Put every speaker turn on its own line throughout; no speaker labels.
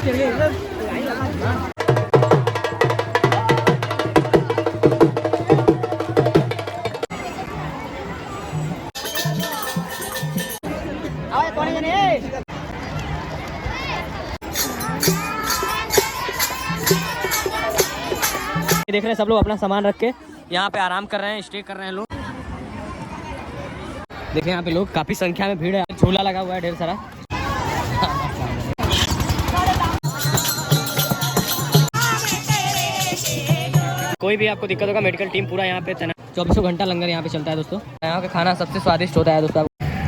देख रहे हैं सब लोग अपना सामान रख के यहाँ पे आराम कर रहे हैं, स्टे कर रहे हैं लोग। देखें यहाँ पे लोग काफी संख्या में भीड़ है, झूला लगा हुआ है ढेर सारा। कोई भी आपको दिक्कत होगा, मेडिकल टीम पूरा यहाँ पे तैनात। 24 घंटा लंगर यहाँ पे चलता है दोस्तों। यहाँ का खाना सबसे स्वादिष्ट होता है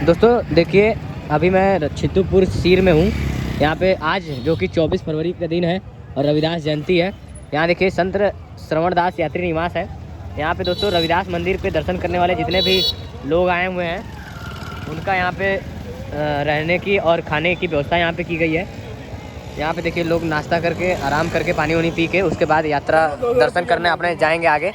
दोस्तों। देखिए अभी मैं छितुपुर सीर में हूँ। यहाँ पे आज जो कि 24 फरवरी का दिन है और रविदास जयंती है। यहाँ देखिए संत श्रवणदास यात्री निवास है। यहाँ पे दोस्तों रविदास मंदिर पे दर्शन करने वाले जितने भी लोग आए हुए हैं उनका यहाँ पे रहने की और खाने की व्यवस्था यहाँ पे की गई है। यहाँ पे देखिए लोग नाश्ता करके आराम करके पानी वानी पी के उसके बाद यात्रा दर्शन करने अपने जाएंगे आगे।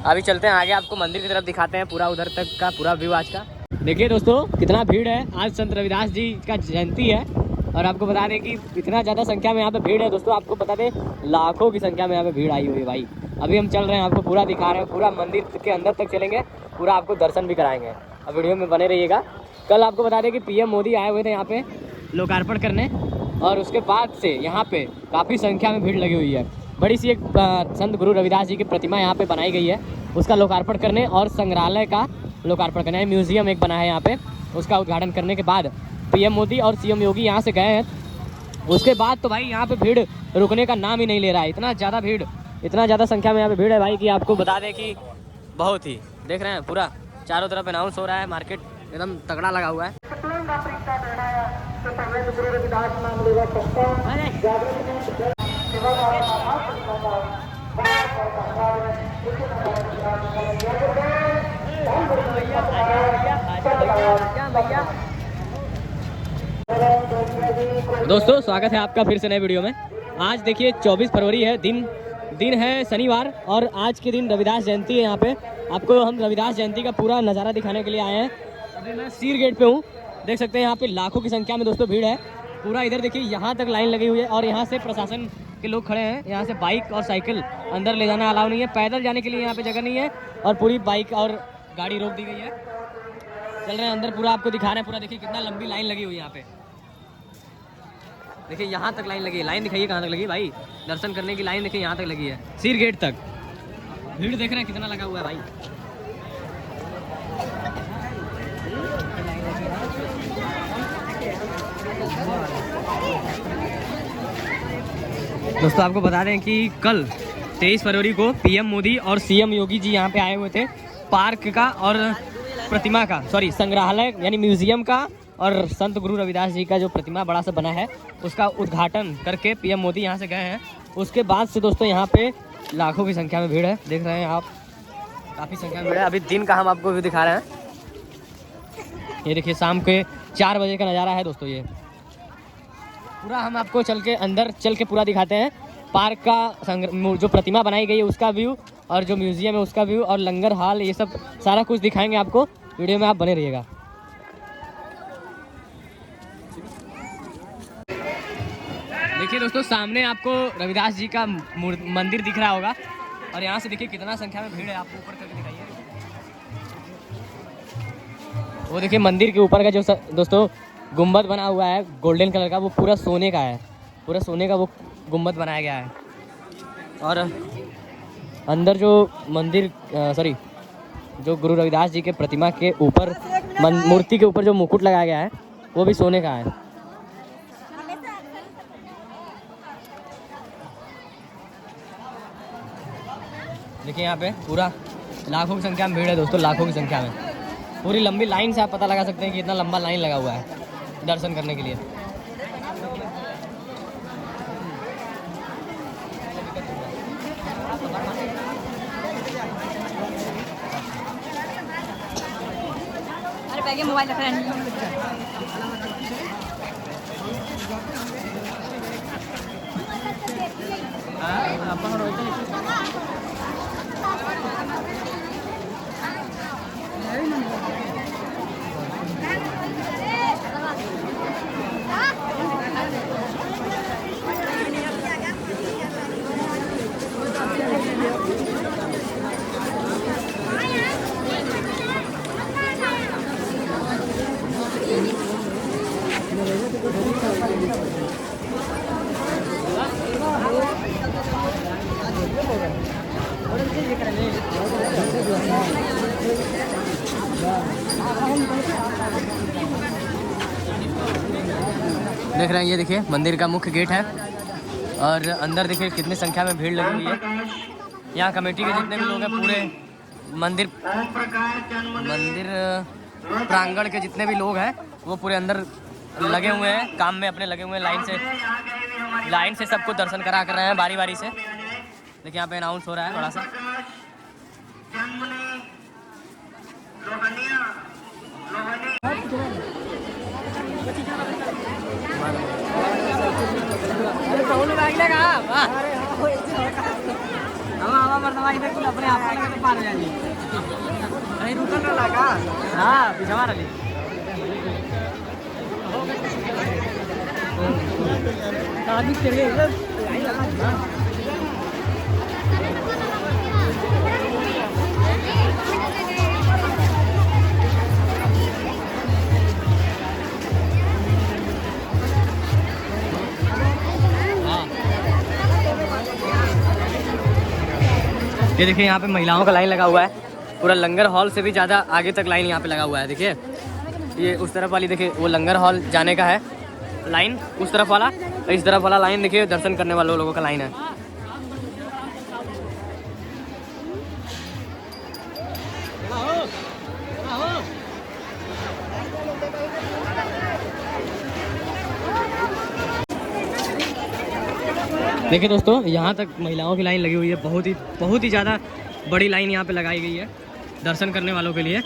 अभी चलते हैं आगे, आपको मंदिर की तरफ दिखाते हैं पूरा उधर तक का पूरा व्यू आज का। देखिए दोस्तों कितना भीड़ है, आज संत रविदास जी का जयंती है और आपको बता दें कि इतना ज़्यादा संख्या में यहाँ पे भीड़ है दोस्तों। आपको बता दें लाखों की संख्या में यहाँ पे भीड़ आई हुई है भाई। अभी हम चल रहे हैं, आपको पूरा दिखा रहे हैं, पूरा मंदिर के अंदर तक चलेंगे, पूरा आपको दर्शन भी कराएंगे। अब वीडियो में बने रहिएगा। कल आपको बता दें कि पीएम मोदी आए हुए थे यहाँ पे लोकार्पण करने और उसके बाद से यहाँ पे काफ़ी संख्या में भीड़ लगी हुई है। बड़ी सी एक संत गुरु रविदास जी की प्रतिमा यहाँ पे बनाई गई है, उसका लोकार्पण करने और संग्रहालय का लोकार्पण करना है। म्यूजियम एक बना है यहाँ पे, उसका उद्घाटन करने के बाद पीएम मोदी और सीएम योगी यहाँ से गए हैं। उसके बाद तो भाई यहाँ पे भीड़ रुकने का नाम ही नहीं ले रहा है। इतना ज़्यादा भीड़, इतना ज़्यादा संख्या में यहाँ पे भीड़ है भाई कि आपको बता दें कि बहुत ही देख रहे हैं पूरा चारों तरफ अनाउंस हो रहा है, मार्केट एकदम तगड़ा लगा हुआ है। दोस्तों स्वागत है आपका फिर से नए वीडियो में। आज देखिए 24 फरवरी है, दिन है शनिवार और आज के दिन रविदास जयंती है। यहाँ पे आपको हम रविदास जयंती का पूरा नज़ारा दिखाने के लिए आए हैं। अभी मैं सीर गेट पे हूँ, देख सकते हैं यहाँ पे लाखों की संख्या में दोस्तों भीड़ है। पूरा इधर देखिए यहाँ तक लाइन लगी हुई है और यहाँ से प्रशासन के लोग खड़े हैं। यहाँ से बाइक और साइकिल अंदर ले जाना अलाउ नहीं है, पैदल जाने के लिए यहाँ पे जगह नहीं है और पूरी बाइक और गाड़ी रोक दी गई है। चल रहे हैं अंदर, पूरा आपको दिखा रहे हैं। पूरा देखिए कितना लंबी लाइन लगी हुई है यहाँ पे, देखिए यहाँ तक लाइन लगी है। लाइन दिखाइए कहाँ तक लगी है भाई, दर्शन करने की लाइन देखिए यहाँ तक लगी है, सीर गेट तक भीड़ देख रहे हैं कितना लगा हुआ है भाई। दोस्तों आपको बता दें कि कल 23 फरवरी को पीएम मोदी और सीएम योगी जी यहाँ पे आए हुए थे। पार्क का और प्रतिमा का, संग्रहालय यानी म्यूजियम का और संत गुरु रविदास जी का जो प्रतिमा बड़ा सा बना है उसका उद्घाटन करके पीएम मोदी यहाँ से गए हैं। उसके बाद से दोस्तों यहाँ पे लाखों की संख्या में भीड़ है, देख रहे हैं आप, काफ़ी संख्या में भीड़ है। अभी दिन का हम आपको भी दिखा रहे हैं। ये देखिए शाम के 4 बजे का नज़ारा है दोस्तों। ये पूरा हम आपको अंदर चल के पूरा दिखाते हैं। पार्क का जो प्रतिमा बनाई गई है उसका व्यू और जो म्यूजियम है उसका व्यू और लंगर हाल, ये सब सारा कुछ दिखाएंगे आपको। वीडियो में आप बने रहिएगा। देखिए दोस्तों सामने आपको रविदास जी का मंदिर दिख रहा होगा और यहाँ से देखिए कितना संख्या में भीड़ है। आपको ऊपर करके दिखाइए, वो देखिए मंदिर के ऊपर का जो दोस्तों गुम्बद बना हुआ है गोल्डन कलर का, वो पूरा सोने का है। पूरा सोने का वो गुम्बद बनाया गया है और अंदर जो मंदिर जो गुरु रविदास जी के प्रतिमा के ऊपर मूर्ति के ऊपर जो मुकुट लगाया गया है वो भी सोने का है। देखिए यहाँ पे पूरा लाखों की संख्या में भीड़ है दोस्तों, लाखों की संख्या में। पूरी लंबी लाइन से आप पता लगा सकते हैं कि इतना लंबा लाइन लगा हुआ है दर्शन करने के लिए। अरे बैगे मोबाइल रख रहे हैं। देख रहे हैं, ये देखिए मंदिर का मुख्य गेट है और अंदर देखिए कितनी संख्या में भीड़ लगी हुई है। यहाँ कमेटी के जितने भी लोग हैं, पूरे मंदिर प्रांगण के जितने भी लोग हैं वो पूरे अंदर लगे हुए हैं, काम में अपने लगे हुए हैं। लाइन से सबको दर्शन करा कर रहे हैं बारी बारी से। देखिए यहाँ पे अनाउंस हो रहा है बड़ा सा। अपने आप पार हो जाएगी। नहीं रुकल ना लगा। हाँ पिछवा रही। ये देखिए यहाँ पे महिलाओं का लाइन लगा हुआ है, पूरा लंगर हॉल से भी ज़्यादा आगे तक लाइन यहाँ पे लगा हुआ है। देखिए ये उस तरफ वाली, देखिए वो लंगर हॉल जाने का है लाइन, उस तरफ वाला, और इस तरफ वाला लाइन देखिए दर्शन करने वाले लोगों का लाइन है। देखिए दोस्तों, यहाँ तक महिलाओं की लाइन लगी हुई है, बहुत ही ज़्यादा बड़ी लाइन यहाँ पे लगाई गई है दर्शन करने वालों के लिए।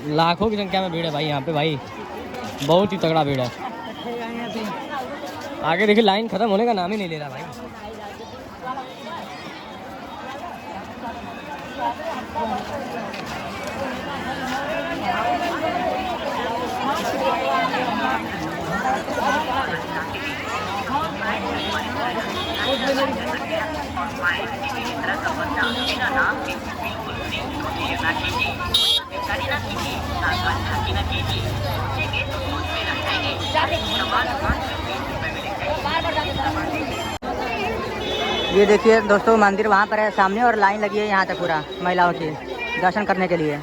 लाखों की संख्या में भीड़ है भाई यहाँ पे, भाई बहुत ही तगड़ा भीड़ है। आगे देखिए लाइन खत्म होने का नाम ही नहीं ले रहा भाई।
ये देखिए दोस्तों, मंदिर वहाँ पर है सामने और लाइन लगी है यहाँ तक पूरा महिलाओं की दर्शन करने के लिए।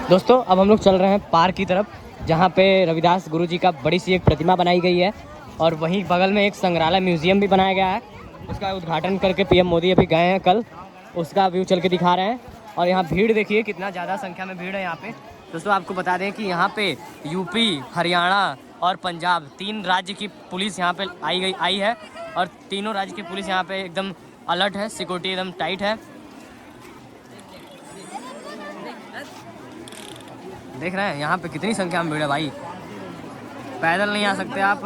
दोस्तों अब हम लोग चल रहे हैं पार्क की तरफ, जहाँ पे रविदास गुरु जी का बड़ी सी एक प्रतिमा बनाई गई है और वहीं बगल में एक संग्रहालय म्यूजियम भी बनाया गया है। उसका उद्घाटन करके पीएम मोदी अभी गए हैं कल, उसका व्यू चल के दिखा रहे हैं। और यहाँ भीड़ देखिए कितना ज़्यादा संख्या में भीड़ है यहाँ पे। दोस्तों आपको बता दें कि यहाँ पे यूपी, हरियाणा और पंजाब 3 राज्य की पुलिस यहाँ पे आई है और तीनों राज्य की पुलिस यहाँ पे एकदम अलर्ट है, सिक्योरिटी एकदम टाइट है। देख रहे हैं यहाँ पे कितनी संख्या में भीड़ है भाई। पैदल नहीं आ सकते आप,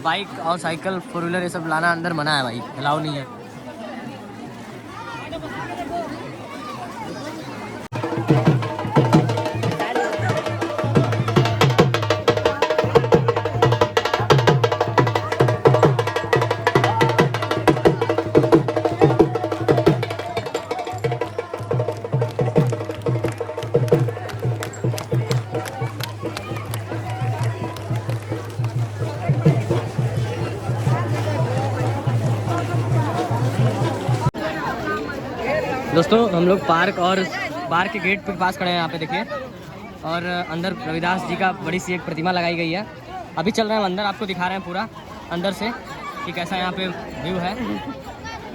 बाइक और साइकिल, 4 व्हीलर ये सब लाना अंदर मना है भाई, अलाउ नहीं है। दोस्तों हम लोग पार्क के गेट पे पास खड़े हैं यहाँ पे देखिए, और अंदर रविदास जी का बड़ी सी एक प्रतिमा लगाई गई है। अभी चल रहे हैं अंदर, आपको दिखा रहे हैं पूरा अंदर से कि कैसा यहाँ पे व्यू है,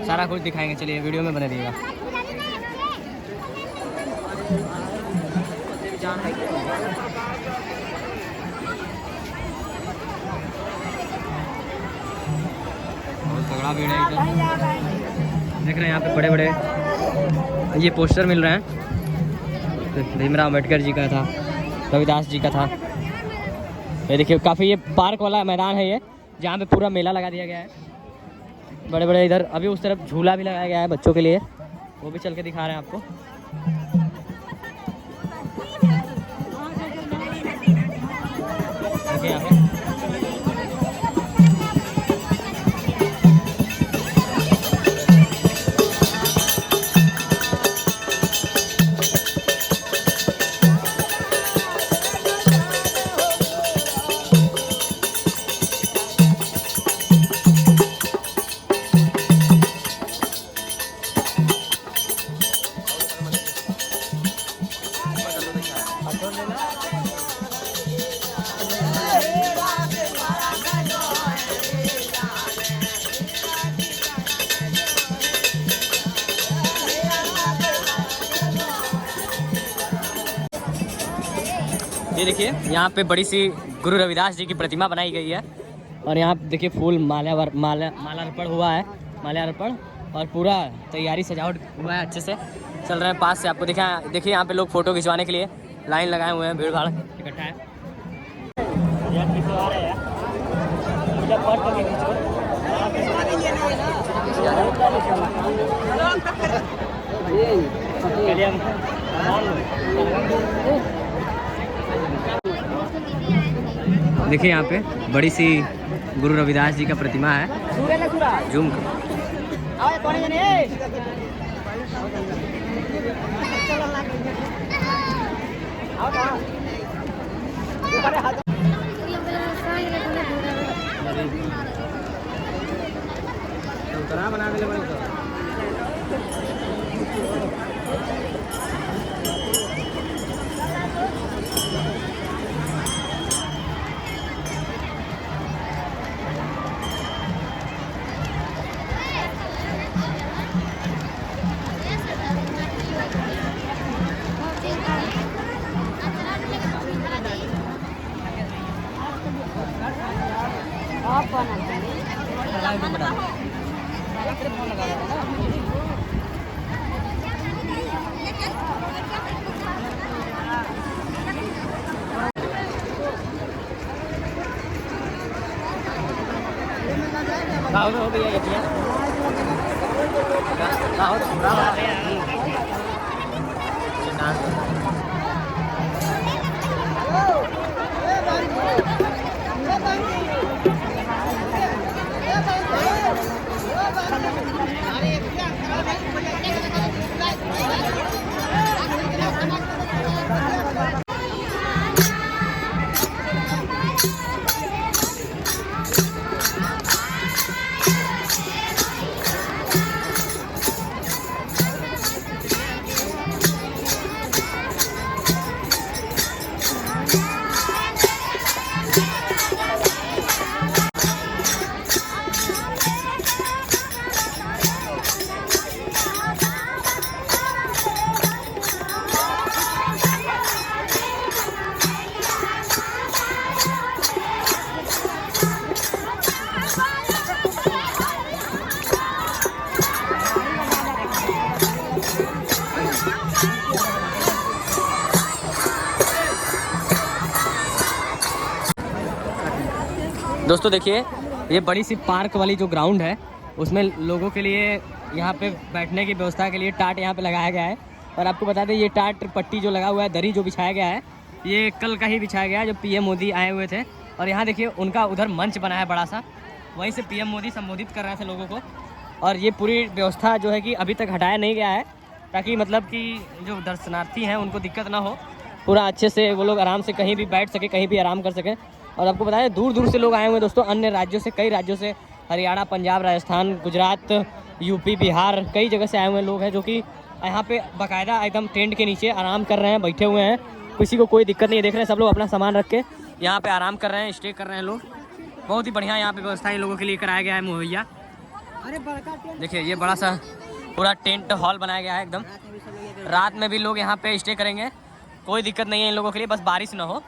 सारा कुछ दिखाएंगे। चलिए वीडियो में बने रहिएगा। बहुत तगड़ा भीड़ है इधर, देख रहे हैं यहाँ पे बड़े बड़े ये पोस्टर मिल रहे हैं। भीमराव अम्बेडकर जी का था, रविदास जी का था। ये देखिए काफ़ी ये पार्क वाला मैदान है ये, जहाँ पे पूरा मेला लगा दिया गया है। बड़े बड़े इधर अभी उस तरफ झूला भी लगाया गया है बच्चों के लिए, वो भी चल के दिखा रहे हैं आपको। देखिए यहाँ पे ये देखिए यहाँ पे बड़ी सी गुरु रविदास जी की प्रतिमा बनाई गई है और यहाँ देखिए फूल माल्यार्पण हुआ है, माल्यार्पण, और पूरा तैयारी सजावट हुआ है, अच्छे से चल रहे हैं। पास से आपको देखिए यहाँ पे लोग फोटो खिंचवाने के लिए लाइन लगाए हुए हैं, भीड़ भाड़ इकट्ठा है। देखिए यहाँ पे बड़ी सी गुरु रविदास जी का प्रतिमा है, जूम बना दे। हो भैया ये दोस्तों देखिए ये बड़ी सी पार्क वाली जो ग्राउंड है उसमें लोगों के लिए यहाँ पे बैठने की व्यवस्था के लिए टाट यहाँ पे लगाया गया है। और आपको बता दें ये टाट पट्टी जो लगा हुआ है, दरी जो बिछाया गया है, ये कल का ही बिछाया गया है, जो पीएम मोदी आए हुए थे। और यहाँ देखिए उनका उधर मंच बना है बड़ा सा, वहीं से पीएम मोदी संबोधित कर रहे थे लोगों को। और ये पूरी व्यवस्था जो है कि अभी तक हटाया नहीं गया है, ताकि मतलब कि जो दर्शनार्थी हैं उनको दिक्कत ना हो, पूरा अच्छे से वो लोग आराम से कहीं भी बैठ सके, कहीं भी आराम कर सकें। और आपको बताएं दूर दूर से लोग आए हुए हैं दोस्तों, अन्य राज्यों से, कई राज्यों से, हरियाणा, पंजाब, राजस्थान, गुजरात, यूपी, बिहार, कई जगह से आए हुए लोग हैं जो कि यहाँ पे बाकायदा एकदम टेंट के नीचे आराम कर रहे हैं, बैठे हुए हैं। किसी को कोई दिक्कत नहीं, देख रहे हैं सब लोग अपना सामान रख के यहाँ पे आराम कर रहे हैं, स्टे कर रहे हैं लोग। बहुत ही बढ़िया यहाँ पे व्यवस्था इन लोगों के लिए कराया गया है मुहैया। देखिए ये बड़ा सा पूरा टेंट हॉल बनाया गया है एकदम, रात में भी लोग यहाँ पे स्टे करेंगे, कोई दिक्कत नहीं है इन लोगों के लिए, बस बारिश ना हो।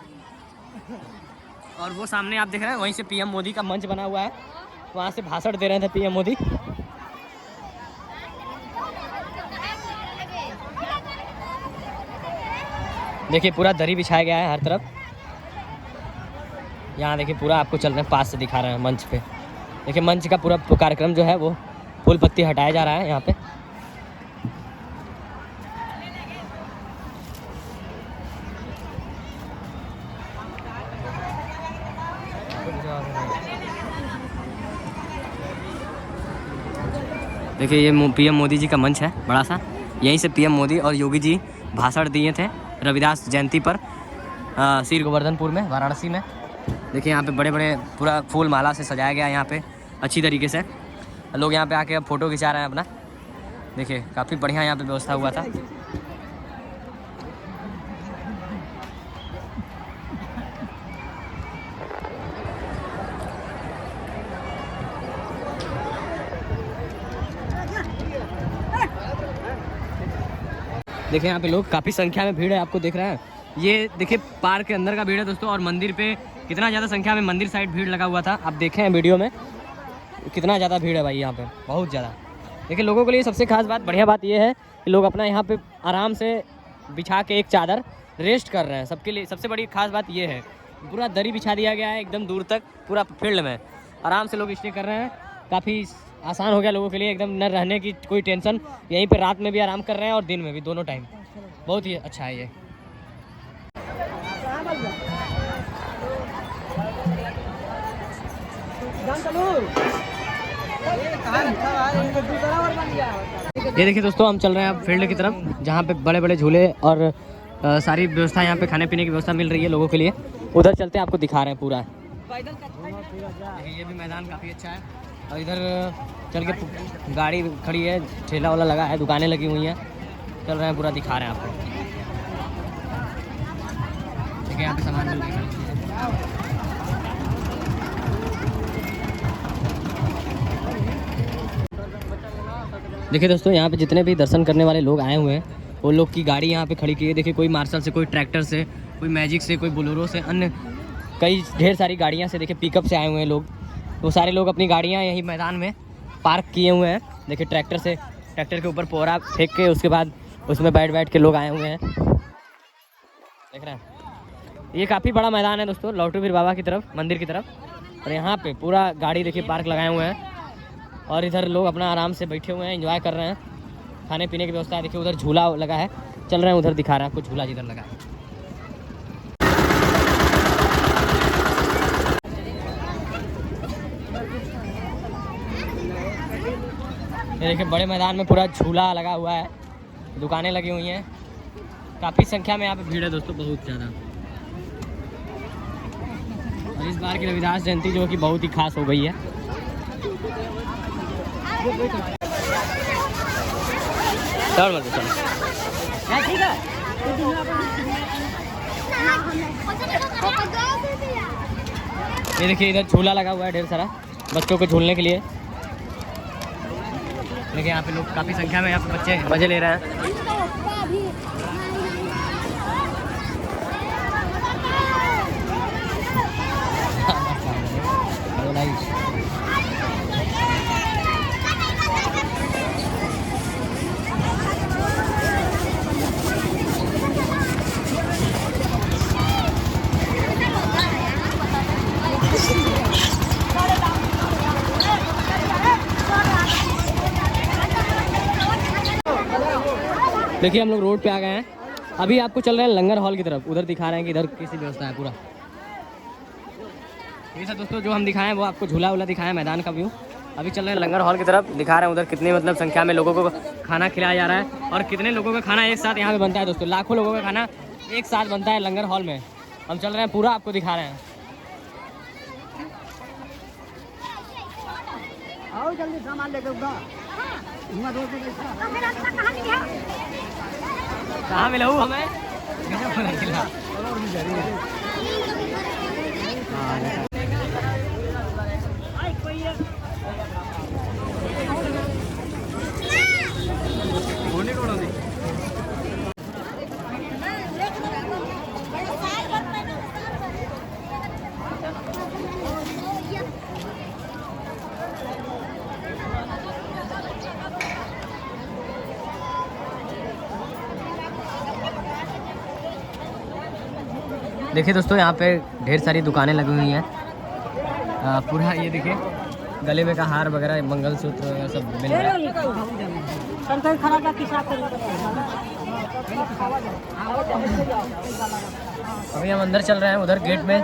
और वो सामने आप देख रहे हैं वहीं से पीएम मोदी का मंच बना हुआ है, वहाँ से भाषण दे रहे थे पीएम मोदी। देखिए पूरा दरी बिछाया गया है हर तरफ, यहाँ देखिए पूरा आपको चल रहे हैं, पास से दिखा रहे हैं मंच पे। देखिए मंच का पूरा कार्यक्रम जो है वो फूल पत्ती हटाया जा रहा है यहाँ पे। देखिए ये पीएम मोदी जी का मंच है बड़ा सा, यहीं से पीएम मोदी और योगी जी भाषण दिए थे रविदास जयंती पर श्री गोवर्धनपुर में, वाराणसी में। देखिए यहाँ पे बड़े बड़े पूरा फूल माला से सजाया गया है यहाँ पे अच्छी तरीके से। लोग यहाँ पे आके अब फ़ोटो खिंचा रहे हैं अपना। देखिए काफ़ी बढ़िया यहाँ पे व्यवस्था हुआ था। देखिए यहाँ पे लोग काफ़ी संख्या में भीड़ है, आपको दिख रहा है। ये देखिए पार्क के अंदर का भीड़ है दोस्तों, और मंदिर पे कितना ज़्यादा संख्या में मंदिर साइड भीड़ लगा हुआ था। आप देखें हैं वीडियो में कितना ज़्यादा भीड़ है भाई यहाँ पे, बहुत ज़्यादा। देखिए लोगों के लिए सबसे खास बात, बढ़िया बात ये है कि लोग अपना यहाँ पे आराम से बिछा के एक चादर रेस्ट कर रहे हैं। सबके लिए सबसे बड़ी खास बात ये है, पूरा दरी बिछा दिया गया है एकदम दूर तक, पूरा फील्ड में आराम से लोग स्टे कर रहे हैं। काफ़ी आसान हो गया लोगों के लिए, एकदम न रहने की कोई टेंशन। यहीं पे रात में भी आराम कर रहे हैं और दिन में भी, दोनों टाइम। बहुत ही अच्छा है ये। ये देखिए दोस्तों हम चल रहे हैं अब फील्ड की तरफ, जहाँ पे बड़े बड़े झूले और सारी व्यवस्था, यहाँ पे खाने पीने की व्यवस्था मिल रही है लोगों के लिए। उधर चलते हैं, आपको दिखा रहे हैं पूरा। ये भी मैदान काफ़ी अच्छा है, और इधर चल के गाड़ी खड़ी है, ठेला वाला लगा है, दुकानें लगी हुई हैं। चल रहे हैं पूरा, दिखा रहे हैं आपको। देखिए यहाँ पे सामान मिल रही है। देखिए दोस्तों यहाँ पे जितने भी दर्शन करने वाले लोग आए हुए हैं, वो लोग की गाड़ी यहाँ पे खड़ी की है। देखिए कोई मार्शल से, कोई ट्रैक्टर से, कोई मैजिक से, कोई बोलेरो से, अन्य कई ढेर सारी गाड़ियाँ से, देखिए पिकअप से आए हुए हैं लोग। वो सारे लोग अपनी गाड़ियाँ यही मैदान में पार्क किए हुए हैं। देखिए ट्रैक्टर से, ट्रैक्टर के ऊपर पोरा फेंक के उसके बाद उसमें बैठ के लोग आए हुए हैं। देख रहे हैं, ये काफ़ी बड़ा मैदान है दोस्तों, लौटू पीर बाबा की तरफ, मंदिर की तरफ। और यहाँ पे पूरा गाड़ी देखिए पार्क लगाए हुए हैं, और इधर लोग अपना आराम से बैठे हुए हैं, एंजॉय कर रहे हैं। खाने पीने की व्यवस्था है। देखिए उधर झूला लगा है, चल रहे हैं उधर, दिखा रहे हैं आपको झूला जिधर लगा है। ये देखिए बड़े मैदान में पूरा झूला लगा हुआ है, दुकानें लगी हुई हैं। काफ़ी संख्या में यहाँ पे भीड़ है दोस्तों, बहुत ज़्यादा। और इस बार की रविदास जयंती जो कि बहुत ही खास हो गई है। चल चलो, ठीक है। ये देखिए इधर झूला लगा हुआ है ढेर सारा बच्चों को झूलने के लिए। देखिए यहाँ पे लोग काफ़ी संख्या में यहाँ पे बच्चे मजे ले रहे हैं। देखिए हम लोग रोड पे आ गए हैं, अभी आपको चल रहे हैं लंगर हॉल की तरफ। उधर दिखा रहे हैं कि इधर कैसी व्यवस्था है पूरा। ये सब दोस्तों जो हम दिखाएं वो आपको झूला वूला दिखाएं, मैदान का व्यू। अभी चल रहे हैं लंगर हॉल की तरफ, दिखा रहे हैं उधर कितनी मतलब संख्या में लोगों को खाना खिलाया जा रहा है, और कितने लोगों का खाना एक साथ यहाँ पे बनता है दोस्तों। लाखों लोगों का खाना एक साथ बनता है लंगर हॉल में। हम चल रहे हैं पूरा, आपको दिखा रहे हैं। आओ जल्दी सामान लेके कहाँ मिला हूँ हमें। देखिए दोस्तों यहाँ पे ढेर सारी दुकानें लगी हुई हैं, पूरा ये देखिए गले में का हार वगैरह, मंगलसूत्र वगैरह सब मिल रहा है। अभी हम अंदर चल रहे हैं, उधर गेट में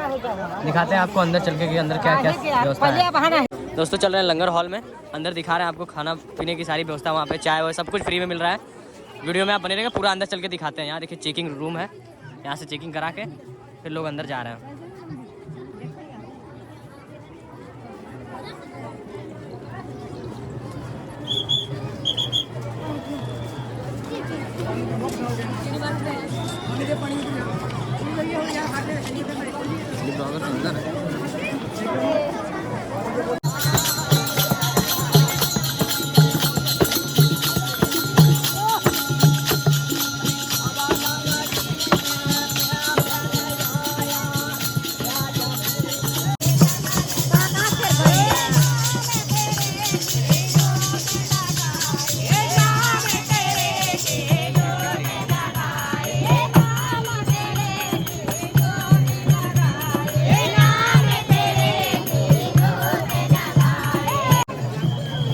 दिखाते हैं आपको अंदर चल के कि अंदर क्या क्या व्यवस्था है। दोस्तों चल रहे हैं लंगर हॉल में, अंदर दिखा रहे हैं आपको खाना पीने की सारी व्यवस्था, वहाँ पे चाय वाय सब कुछ फ्री में मिल रहा है। वीडियो में आप बने रहेंगे, पूरा अंदर चल के दिखाते हैं। यहाँ देखिए चेकिंग रूम है, यहाँ से चेकिंग करा के फिर लोग अंदर जा रहे हैं।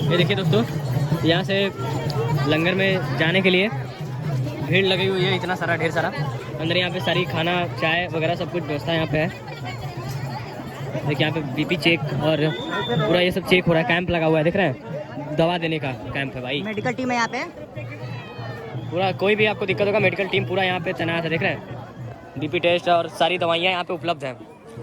ये देखिए दोस्तों, यहाँ से लंगर में जाने के लिए भीड़ लगी हुई है, इतना सारा ढेर सारा। अंदर यहाँ पे सारी खाना चाय वगैरह सब कुछ व्यवस्था यहाँ पे है। देखिए यहाँ पे बीपी चेक और पूरा ये सब चेक हो रहा है। कैंप लगा हुआ है, देख रहे हैं, दवा देने का कैंप है भाई।
मेडिकल टीम है यहाँ पे
पूरा, कोई भी आपको दिक्कत होगा मेडिकल टीम पूरा यहाँ पे तैनात है। देख रहे हैं बीपी टेस्ट और सारी दवाइयाँ यहाँ पे उपलब्ध हैं,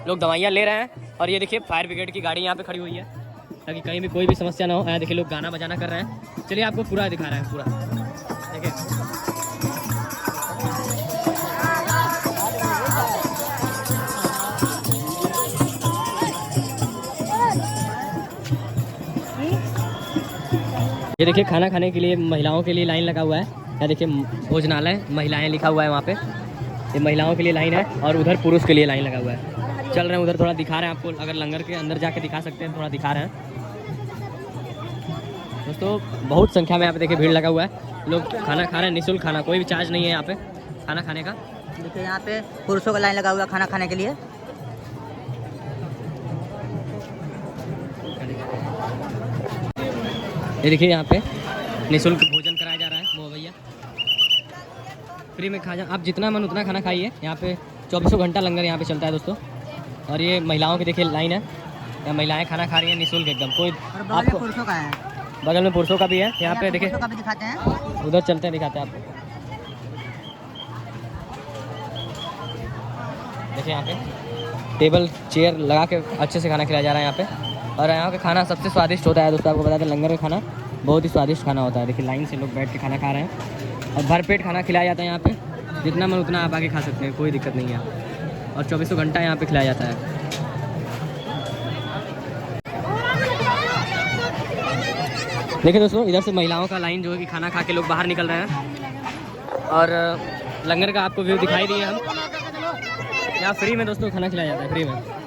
लोग दवाइयाँ ले रहे हैं। और ये देखिए फायर ब्रिगेड की गाड़ी यहाँ पे खड़ी हुई है ताकि कहीं भी कोई भी समस्या ना हो। यहाँ देखिए लोग गाना बजाना कर रहे हैं। चलिए आपको पूरा दिखा रहे हैं, पूरा देखिए। ये देखिए खाना खाने के लिए महिलाओं के लिए लाइन लगा हुआ है। यहाँ देखिए भोजनालय महिलाएं लिखा हुआ है वहाँ पे, ये महिलाओं के लिए लाइन है। और उधर पुरुष के लिए लाइन लगा हुआ है। चल रहे हैं उधर, थोड़ा दिखा रहे हैं आपको। अगर लंगर के अंदर जाके दिखा सकते हैं, थोड़ा दिखा रहे हैं दोस्तों। बहुत संख्या में यहाँ पे देखिए भीड़ लगा हुआ है, लोग खाना खा रहे हैं। निःशुल्क खाना, कोई भी चार्ज नहीं है यहाँ पे खाना खाने का।
देखिए यहाँ पे पुरुषों का लाइन लगा हुआ है खाना खाने के लिए।
ये देखिए यहाँ पे निःशुल्क भोजन कराया जा रहा है। वो भैया फ्री में खाना, आप जितना मन उतना खाना खाइए। यहाँ पे 24 घंटा लंगर यहाँ पे चलता है दोस्तों। और ये महिलाओं की देखिए लाइन है, यहाँ महिलाएं खाना खा रही हैं निःशुल्क एकदम। कोई आपको
पुरुषों का है,
बगल में पुरुषों का भी है। यहाँ पे देखिए,
दिखाते हैं,
उधर चलते हैं दिखाते हैं आपको। देखिए यहाँ पे टेबल चेयर लगा के अच्छे से खाना खिलाया जा रहा है यहाँ पे। और यहाँ का खाना सबसे स्वादिष्ट होता है दोस्तों। आपको बता दें लंगर का खाना बहुत ही स्वादिष्ट खाना होता है। देखिए लाइन से लोग बैठ के खाना खा रहे हैं और भरपेट खाना खिलाया जाता है यहाँ पे। जितना मन उतना आप आके खा सकते हैं, कोई दिक्कत नहीं है। और 24 घंटा यहाँ पे खिलाया जाता है। देखिए दोस्तों, इधर से महिलाओं का लाइन जो है कि खाना खा के लोग बाहर निकल रहे हैं। और लंगर का आपको व्यू दिखाई दिए हम। यहाँ फ्री में दोस्तों खाना खिलाया जाता है, फ्री में।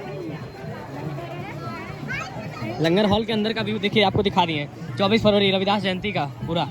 लंगर हॉल के अंदर का व्यू देखिए, आपको दिखा दिए। 24 फरवरी रविदास जयंती का पूरा